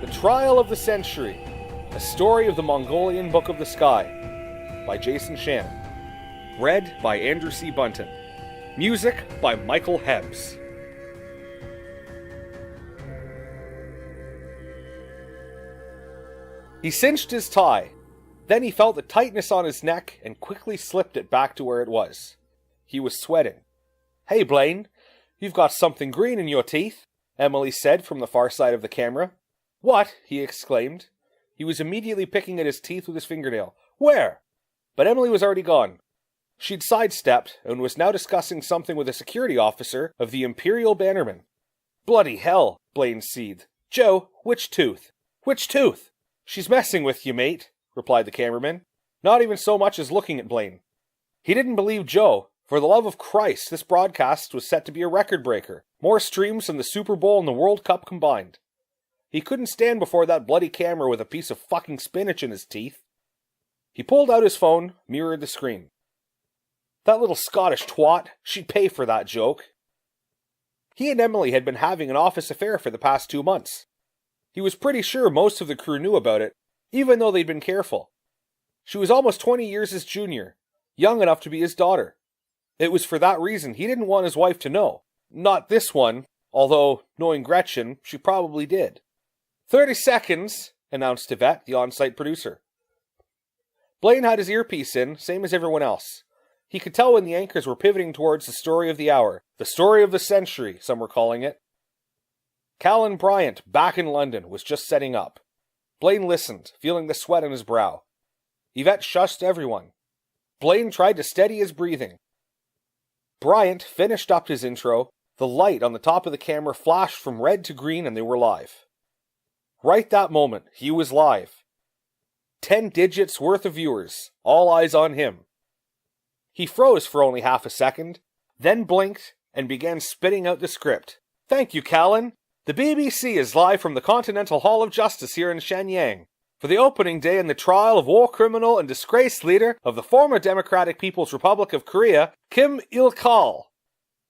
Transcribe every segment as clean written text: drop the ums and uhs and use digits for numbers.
The Trial of the Century, a story of the Mongolian Book of the Sky, by Jason Shannon. Read by Andrew C. Bunton. Music by Michael Hebbs. He cinched his tie. Then he felt the tightness on his neck and quickly slipped it back to where it was. He was sweating. "Hey, Blaine, you've got something green in your teeth," Emily said from the far side of the camera. "What?" he exclaimed. He was immediately picking at his teeth with his fingernail. "Where?" But Emily was already gone. She'd sidestepped and was now discussing something with a security officer of the Imperial Bannerman. "Bloody hell," Blaine seethed. "Joe, which tooth?" "Which tooth?" "She's messing with you, mate," replied the cameraman, not even so much as looking at Blaine. He didn't believe Joe. For the love of Christ, this broadcast was set to be a record breaker. More streams than the Super Bowl and the World Cup combined. He couldn't stand before that bloody camera with a piece of fucking spinach in his teeth. He pulled out his phone, mirrored the screen. That little Scottish twat, she'd pay for that joke. He and Emily had been having an office affair for the past 2 months. He was pretty sure most of the crew knew about it, even though they'd been careful. She was almost 20 years his junior, young enough to be his daughter. It was for that reason he didn't want his wife to know. Not this one, although, knowing Gretchen, she probably did. 30 seconds, announced Yvette, the on-site producer. Blaine had his earpiece in, same as everyone else. He could tell when the anchors were pivoting towards the story of the hour, the story of the century, some were calling it. Callan Bryant, back in London, was just setting up. Blaine listened, feeling the sweat on his brow. Yvette shushed everyone. Blaine tried to steady his breathing. Bryant finished up his intro. The light on the top of the camera flashed from red to green and they were live. Right that moment, he was live. 10 digits worth of viewers, all eyes on him. He froze for only half a second, then blinked and began spitting out the script. "Thank you, Callan. The BBC is live from the Continental Hall of Justice here in Shenyang for the opening day in the trial of war criminal and disgraced leader of the former Democratic People's Republic of Korea, Kim Il-Caligula.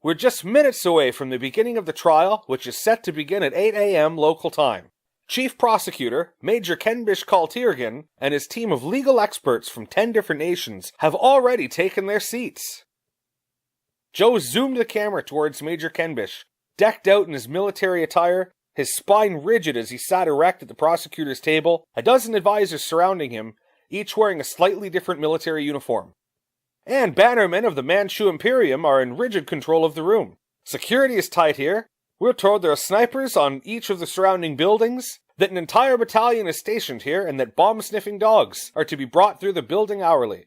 We're just minutes away from the beginning of the trial, which is set to begin at 8 a.m. local time. Chief Prosecutor, Major Kenbish-Kaltirgan, and his team of legal experts from 10 different nations have already taken their seats." Joe zoomed the camera towards Major Kenbish, decked out in his military attire, his spine rigid as he sat erect at the prosecutor's table, a dozen advisors surrounding him, each wearing a slightly different military uniform. And bannermen of the Manchu Imperium are in rigid control of the room. Security is tight here. We're told there are snipers on each of the surrounding buildings, that an entire battalion is stationed here, and that bomb-sniffing dogs are to be brought through the building hourly.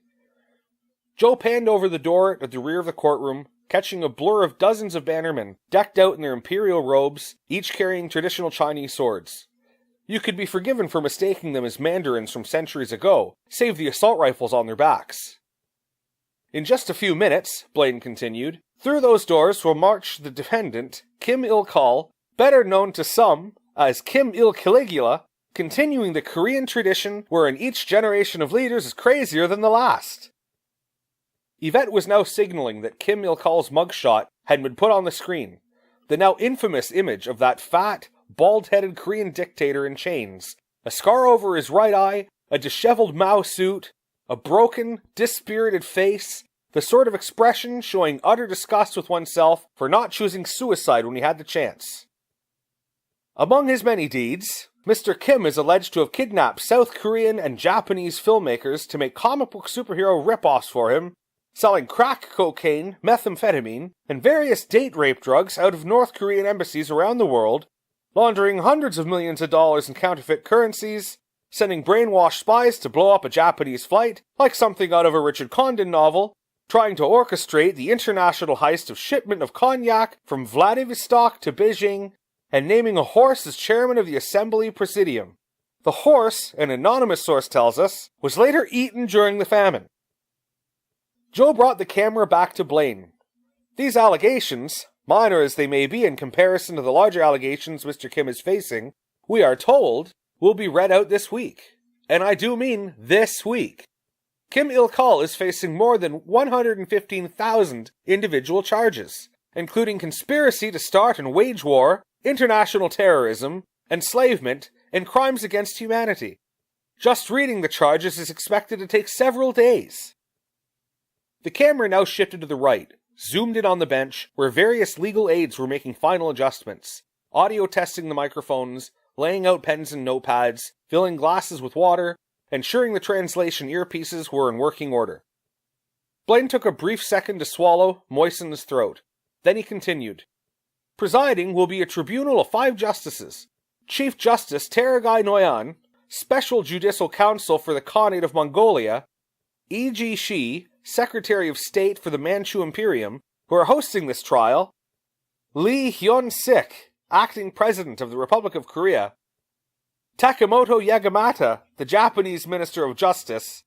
Joe panned over the door at the rear of the courtroom, catching a blur of dozens of bannermen, decked out in their imperial robes, each carrying traditional Chinese swords. You could be forgiven for mistaking them as mandarins from centuries ago, save the assault rifles on their backs. "In just a few minutes," Blaine continued, "through those doors will march the defendant, Kim Il-Caligula, better known to some as Kim Il-Caligula, continuing the Korean tradition wherein each generation of leaders is crazier than the last." Yvette was now signaling that Kim Il-Caligula's mugshot had been put on the screen, the now infamous image of that fat, bald-headed Korean dictator in chains, a scar over his right eye, a disheveled Mao suit, a broken, dispirited face, the sort of expression showing utter disgust with oneself for not choosing suicide when he had the chance. Among his many deeds, Mr. Kim is alleged to have kidnapped South Korean and Japanese filmmakers to make comic book superhero rip-offs for him, selling crack cocaine, methamphetamine, and various date rape drugs out of North Korean embassies around the world, laundering hundreds of millions of dollars in counterfeit currencies, sending brainwashed spies to blow up a Japanese flight like something out of a Richard Condon novel, trying to orchestrate the international heist of shipment of cognac from Vladivostok to Beijing, and naming a horse as chairman of the Assembly Presidium. The horse, an anonymous source tells us, was later eaten during the famine. Joe brought the camera back to Blaine. These allegations, minor as they may be in comparison to the larger allegations Mr. Kim is facing, we are told, will be read out this week. And I do mean this week. Kim Il-Caligula is facing more than 115,000 individual charges, including conspiracy to start and wage war, international terrorism, enslavement, and crimes against humanity. Just reading the charges is expected to take several days. The camera now shifted to the right, zoomed in on the bench, where various legal aides were making final adjustments, audio testing the microphones, laying out pens and notepads, filling glasses with water, ensuring the translation earpieces were in working order. Blaine took a brief second to swallow, moisten his throat. Then he continued. Presiding will be a tribunal of 5 justices. Chief Justice Teragai Noyan, Special Judicial Counsel for the Khanate of Mongolia, E.G. Shi, Secretary of State for the Manchu Imperium, who are hosting this trial, Lee Hyun-sik, Acting President of the Republic of Korea, Takemoto Yagamata, the Japanese Minister of Justice,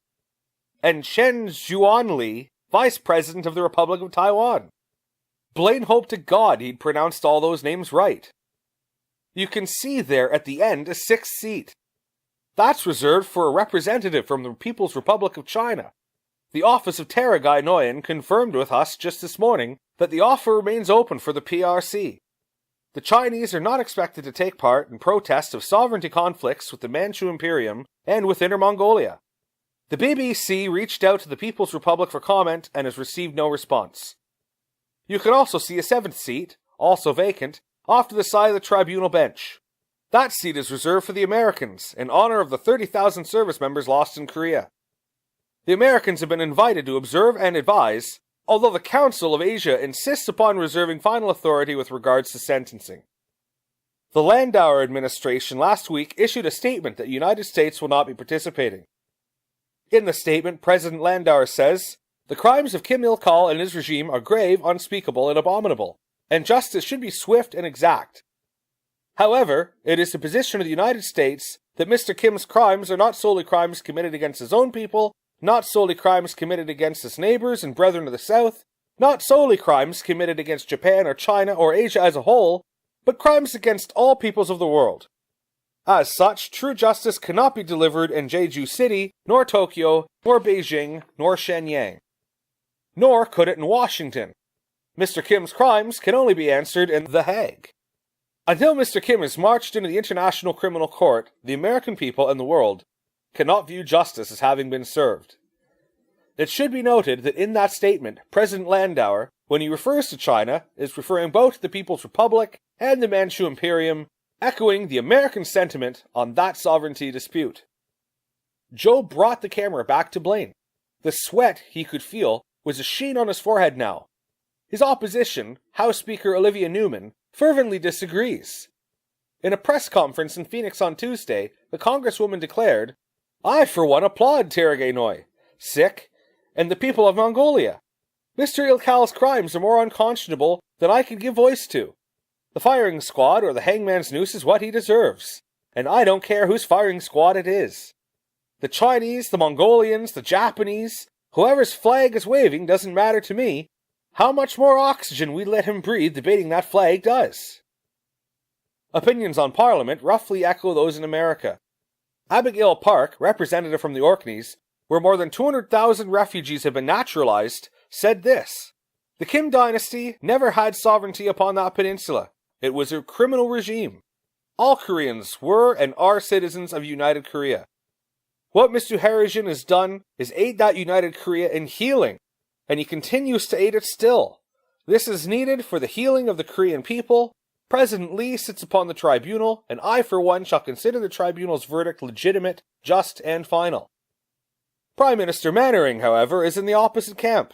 and Chen Zhuanli, Vice President of the Republic of Taiwan. Blaine hoped to God he'd pronounced all those names right. You can see there at the end a 6th seat. That's reserved for a representative from the People's Republic of China. The office of Teragai Noyan confirmed with us just this morning that the offer remains open for the PRC. The Chinese are not expected to take part in protests of sovereignty conflicts with the Manchu Imperium and with Inner Mongolia. The BBC reached out to the People's Republic for comment and has received no response. You can also see a 7th seat, also vacant, off to the side of the tribunal bench. That seat is reserved for the Americans, in honor of the 30,000 service members lost in Korea. The Americans have been invited to observe and advise, although the Council of Asia insists upon reserving final authority with regards to sentencing. The Landauer administration last week issued a statement that the United States will not be participating. In the statement, President Landauer says, "The crimes of Kim Il-Caligula and his regime are grave, unspeakable, and abominable, and justice should be swift and exact. However, it is the position of the United States that Mr. Kim's crimes are not solely crimes committed against his own people, not solely crimes committed against his neighbors and brethren of the South, not solely crimes committed against Japan or China or Asia as a whole, but crimes against all peoples of the world. As such, true justice cannot be delivered in Jeju City, nor Tokyo, nor Beijing, nor Shenyang. Nor could it in Washington. Mr. Kim's crimes can only be answered in The Hague. Until Mr. Kim is marched into the International Criminal Court, the American people and the world cannot view justice as having been served." It should be noted that in that statement, President Landauer, when he refers to China, is referring both to the People's Republic and the Manchu Imperium, echoing the American sentiment on that sovereignty dispute. Joe brought the camera back to Blaine. The sweat he could feel was a sheen on his forehead now. His opposition, House Speaker Olivia Newman, fervently disagrees. In a press conference in Phoenix on Tuesday, the Congresswoman declared, "I, for one, applaud Teragai Noyan, sick, and the people of Mongolia. Mr. Il-Caligula's crimes are more unconscionable than I can give voice to. The firing squad or the hangman's noose is what he deserves, and I don't care whose firing squad it is. The Chinese, the Mongolians, the Japanese, whoever's flag is waving doesn't matter to me. How much more oxygen we let him breathe debating that flag does." Opinions on Parliament roughly echo those in America. Abigail Park, representative from the Orkneys, where more than 200,000 refugees have been naturalized, said this: "The Kim dynasty never had sovereignty upon that peninsula. It was a criminal regime. All Koreans were and are citizens of United Korea. What Mr. Harujin has done is aid that United Korea in healing, and he continues to aid it still. This is needed for the healing of the Korean people. President Lee sits upon the tribunal, and I for one shall consider the tribunal's verdict legitimate, just, and final." Prime Minister Mannering, however, is in the opposite camp.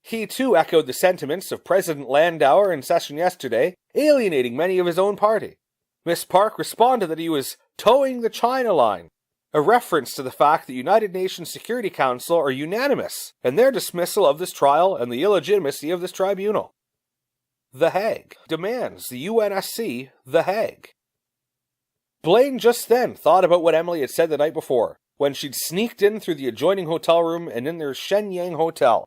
He too echoed the sentiments of President Landauer in session yesterday, alienating many of his own party. Miss Park responded that he was towing the China line, a reference to the fact that the United Nations Security Council are unanimous in their dismissal of this trial and the illegitimacy of this tribunal. The Hague demands the UNSC The Hague. Blaine just then thought about what Emily had said the night before, when she'd sneaked in through the adjoining hotel room and in their Shenyang hotel.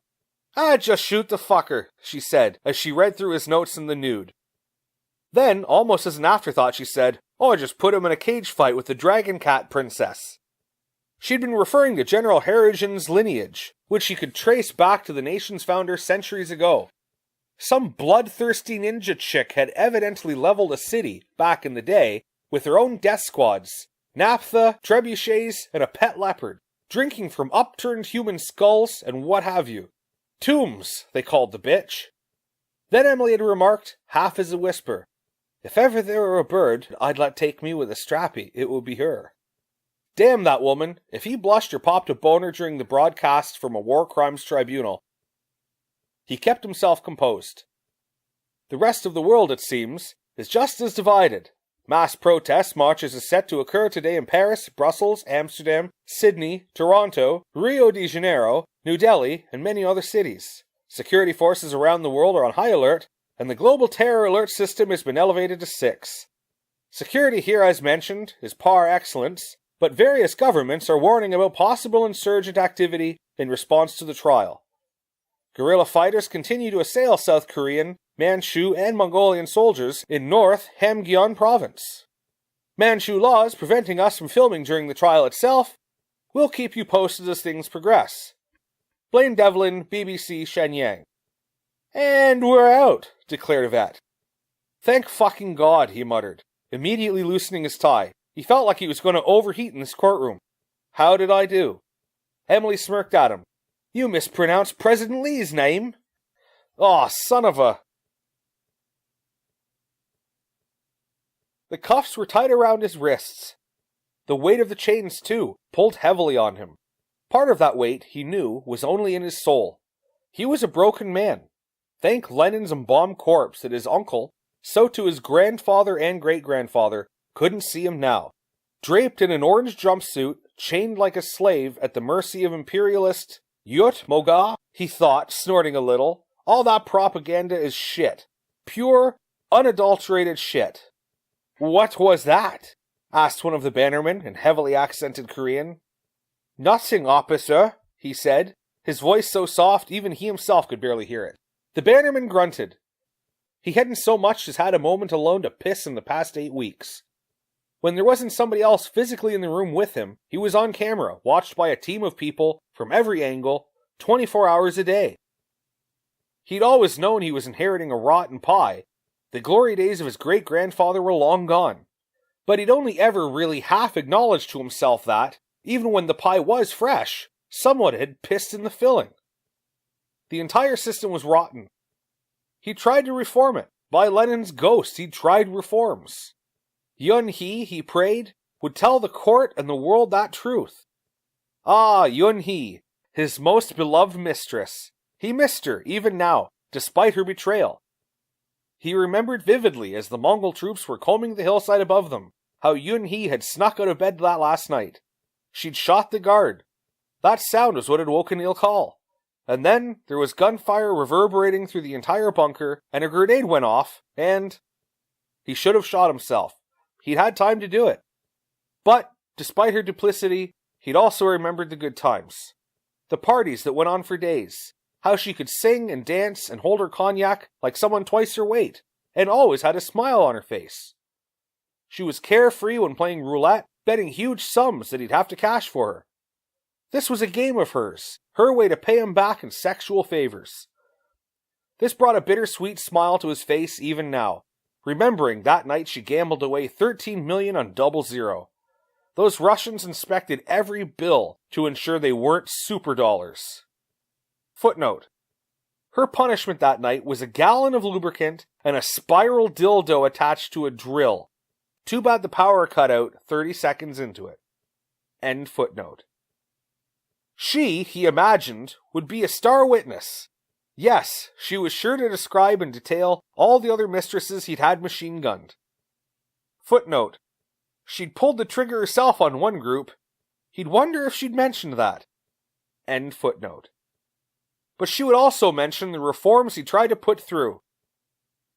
Just shoot the fucker," she said, as she read through his notes in the nude. Then, almost as an afterthought, she said, "Just put him in a cage fight with the Dragon Cat Princess." She'd been referring to General Harujin's lineage, which she could trace back to the nation's founder centuries ago. Some bloodthirsty ninja chick had evidently leveled a city, back in the day, with her own death squads, naphtha, trebuchets, and a pet leopard, drinking from upturned human skulls and what have you. Tombs, they called the bitch. Then Emily had remarked, half as a whisper, "If ever there were a bird I'd let take me with a strappy, it would be her." Damn that woman, if he blushed or popped a boner during the broadcast from a war crimes tribunal. He kept himself composed. The rest of the world, it seems, is just as divided. Mass protest marches are set to occur today in Paris, Brussels, Amsterdam, Sydney, Toronto, Rio de Janeiro, New Delhi, and many other cities. Security forces around the world are on high alert, and the global terror alert system has been elevated to 6. Security here, as mentioned, is par excellence, but various governments are warning about possible insurgent activity in response to the trial. Guerrilla fighters continue to assail South Korean, Manchu, and Mongolian soldiers in North Hamgyong province. Manchu laws preventing us from filming during the trial itself. We'll keep you posted as things progress. Blaine Devlin, BBC Shenyang. "And we're out," declared Yvette. "Thank fucking God," he muttered, immediately loosening his tie. He felt like he was going to overheat in this courtroom. "How did I do?" Emily smirked at him. "You mispronounced President Lee's name." "Aw, son of a..." The cuffs were tight around his wrists. The weight of the chains, too, pulled heavily on him. Part of that weight, he knew, was only in his soul. He was a broken man. Thank Lenin's embalmed corpse that his uncle, so to his grandfather and great-grandfather, couldn't see him now. Draped in an orange jumpsuit, chained like a slave at the mercy of imperialist Yut Moga, he thought, snorting a little, all that propaganda is shit. Pure, unadulterated shit. "What was that?" asked one of the bannermen in heavily accented Korean. "Nothing, officer," he said, his voice so soft even he himself could barely hear it. The bannerman grunted. He hadn't so much as had a moment alone to piss in the past 8 weeks. When there wasn't somebody else physically in the room with him, he was on camera, watched by a team of people from every angle, 24 hours a day. He'd always known he was inheriting a rotten pie. The glory days of his great-grandfather were long gone. But he'd only ever really half acknowledged to himself that, even when the pie was fresh, someone had pissed in the filling. The entire system was rotten. He tried to reform it. By Lenin's ghost, he'd tried reforms. Yun-hee, he prayed, would tell the court and the world that truth. Ah, Yun-hee, his most beloved mistress. He missed her, even now, despite her betrayal. He remembered vividly, as the Mongol troops were combing the hillside above them, how Yun-hee had snuck out of bed that last night. She'd shot the guard. That sound was what had woken Il-Kal. And then there was gunfire reverberating through the entire bunker, and a grenade went off, and... He should have shot himself. He'd had time to do it. But, despite her duplicity, he'd also remembered the good times. The parties that went on for days. How she could sing and dance and hold her cognac like someone twice her weight, and always had a smile on her face. She was carefree when playing roulette, betting huge sums that he'd have to cash for her. This was a game of hers, her way to pay him back in sexual favors. This brought a bittersweet smile to his face even now, remembering that night she gambled away 13 million on 00. Those Russians inspected every bill to ensure they weren't super dollars. Footnote. Her punishment that night was a gallon of lubricant and a spiral dildo attached to a drill. Too bad the power cut out 30 seconds into it. End footnote. She, he imagined, would be a star witness. Yes, she was sure to describe in detail all the other mistresses he'd had machine-gunned. Footnote. She'd pulled the trigger herself on one group. He'd wonder if she'd mentioned that. End footnote. But she would also mention the reforms he tried to put through.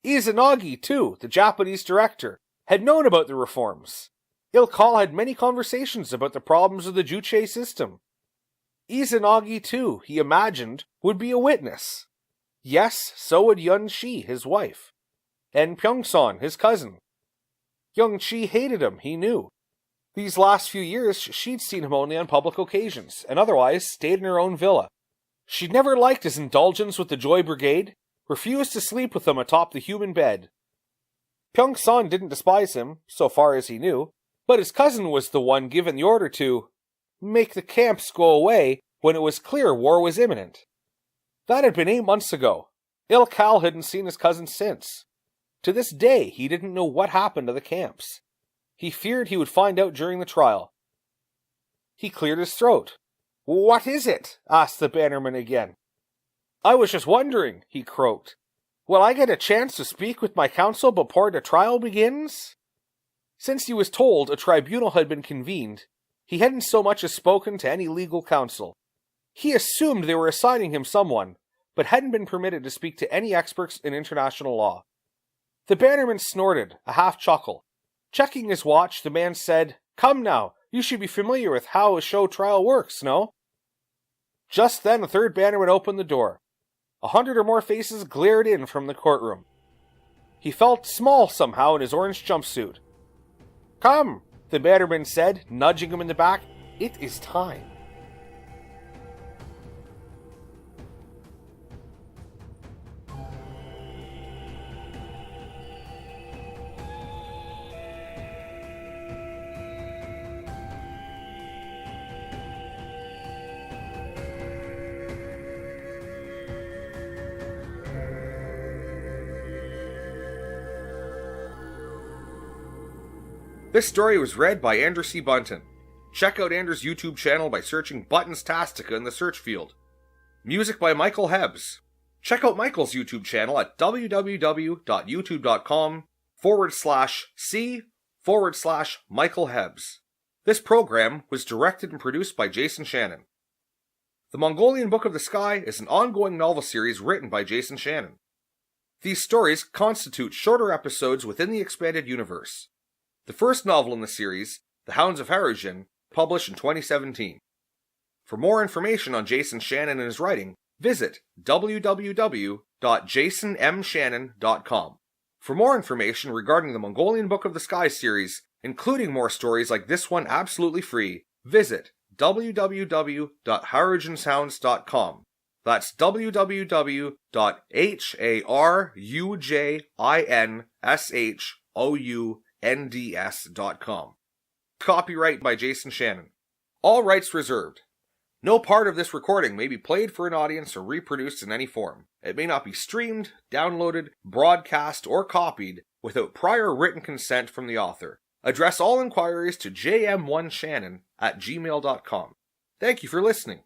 Izanagi, too, the Japanese director, had known about the reforms. Il-Kal had many conversations about the problems of the Juche system. Izanagi, too, he imagined, would be a witness. Yes, so would Yun-Shi, his wife. And Pyeongsan, his cousin. Young-Chi hated him, he knew. These last few years, she'd seen him only on public occasions, and otherwise stayed in her own villa. She'd never liked his indulgence with the Joy Brigade, refused to sleep with them atop the human bed. Pyeongsan didn't despise him, so far as he knew. but his cousin was the one given the order to make the camps go away when it was clear war was imminent. That had been 8 months ago. Il-Cal hadn't seen his cousin since. To this day, he didn't know what happened to the camps. He feared he would find out during the trial. He cleared his throat. "What is it?" asked the bannerman again. "I was just wondering," he croaked. "Will I get a chance to speak with my counsel before the trial begins?" Since he was told a tribunal had been convened, he hadn't so much as spoken to any legal counsel. He assumed they were assigning him someone, but hadn't been permitted to speak to any experts in international law. The bannerman snorted, a half chuckle. Checking his watch, the man said, "Come now, you should be familiar with how a show trial works, no?" Just then, the third bannerman opened the door. 100 or more faces glared in from the courtroom. He felt small somehow in his orange jumpsuit. "Come," the bannerman said, nudging him in the back. "It is time." This story was read by Andrew C. Bunton. Check out Andrew's YouTube channel by searching Buttons Tastica in the search field. Music by Michael Hebbs. Check out Michael's YouTube channel at www.youtube.com/c/Michael Hebbs. This program was directed and produced by Jason Shannon. The Mongolian Book of the Sky is an ongoing novel series written by Jason Shannon. These stories constitute shorter episodes within the expanded universe. The first novel in the series, The Hounds of Harujin, published in 2017. For more information on Jason Shannon and his writing, visit www.jasonmshannon.com. For more information regarding the Mongolian Book of the Sky series, including more stories like this one absolutely free, visit www.harujinsounds.com. That's www.harujinsounds.com. Copyright by Jason Shannon. All rights reserved. No part of this recording may be played for an audience or reproduced in any form. It may not be streamed, downloaded, broadcast, or copied without prior written consent from the author. Address all inquiries to jm1shannon@gmail.com. Thank you for listening.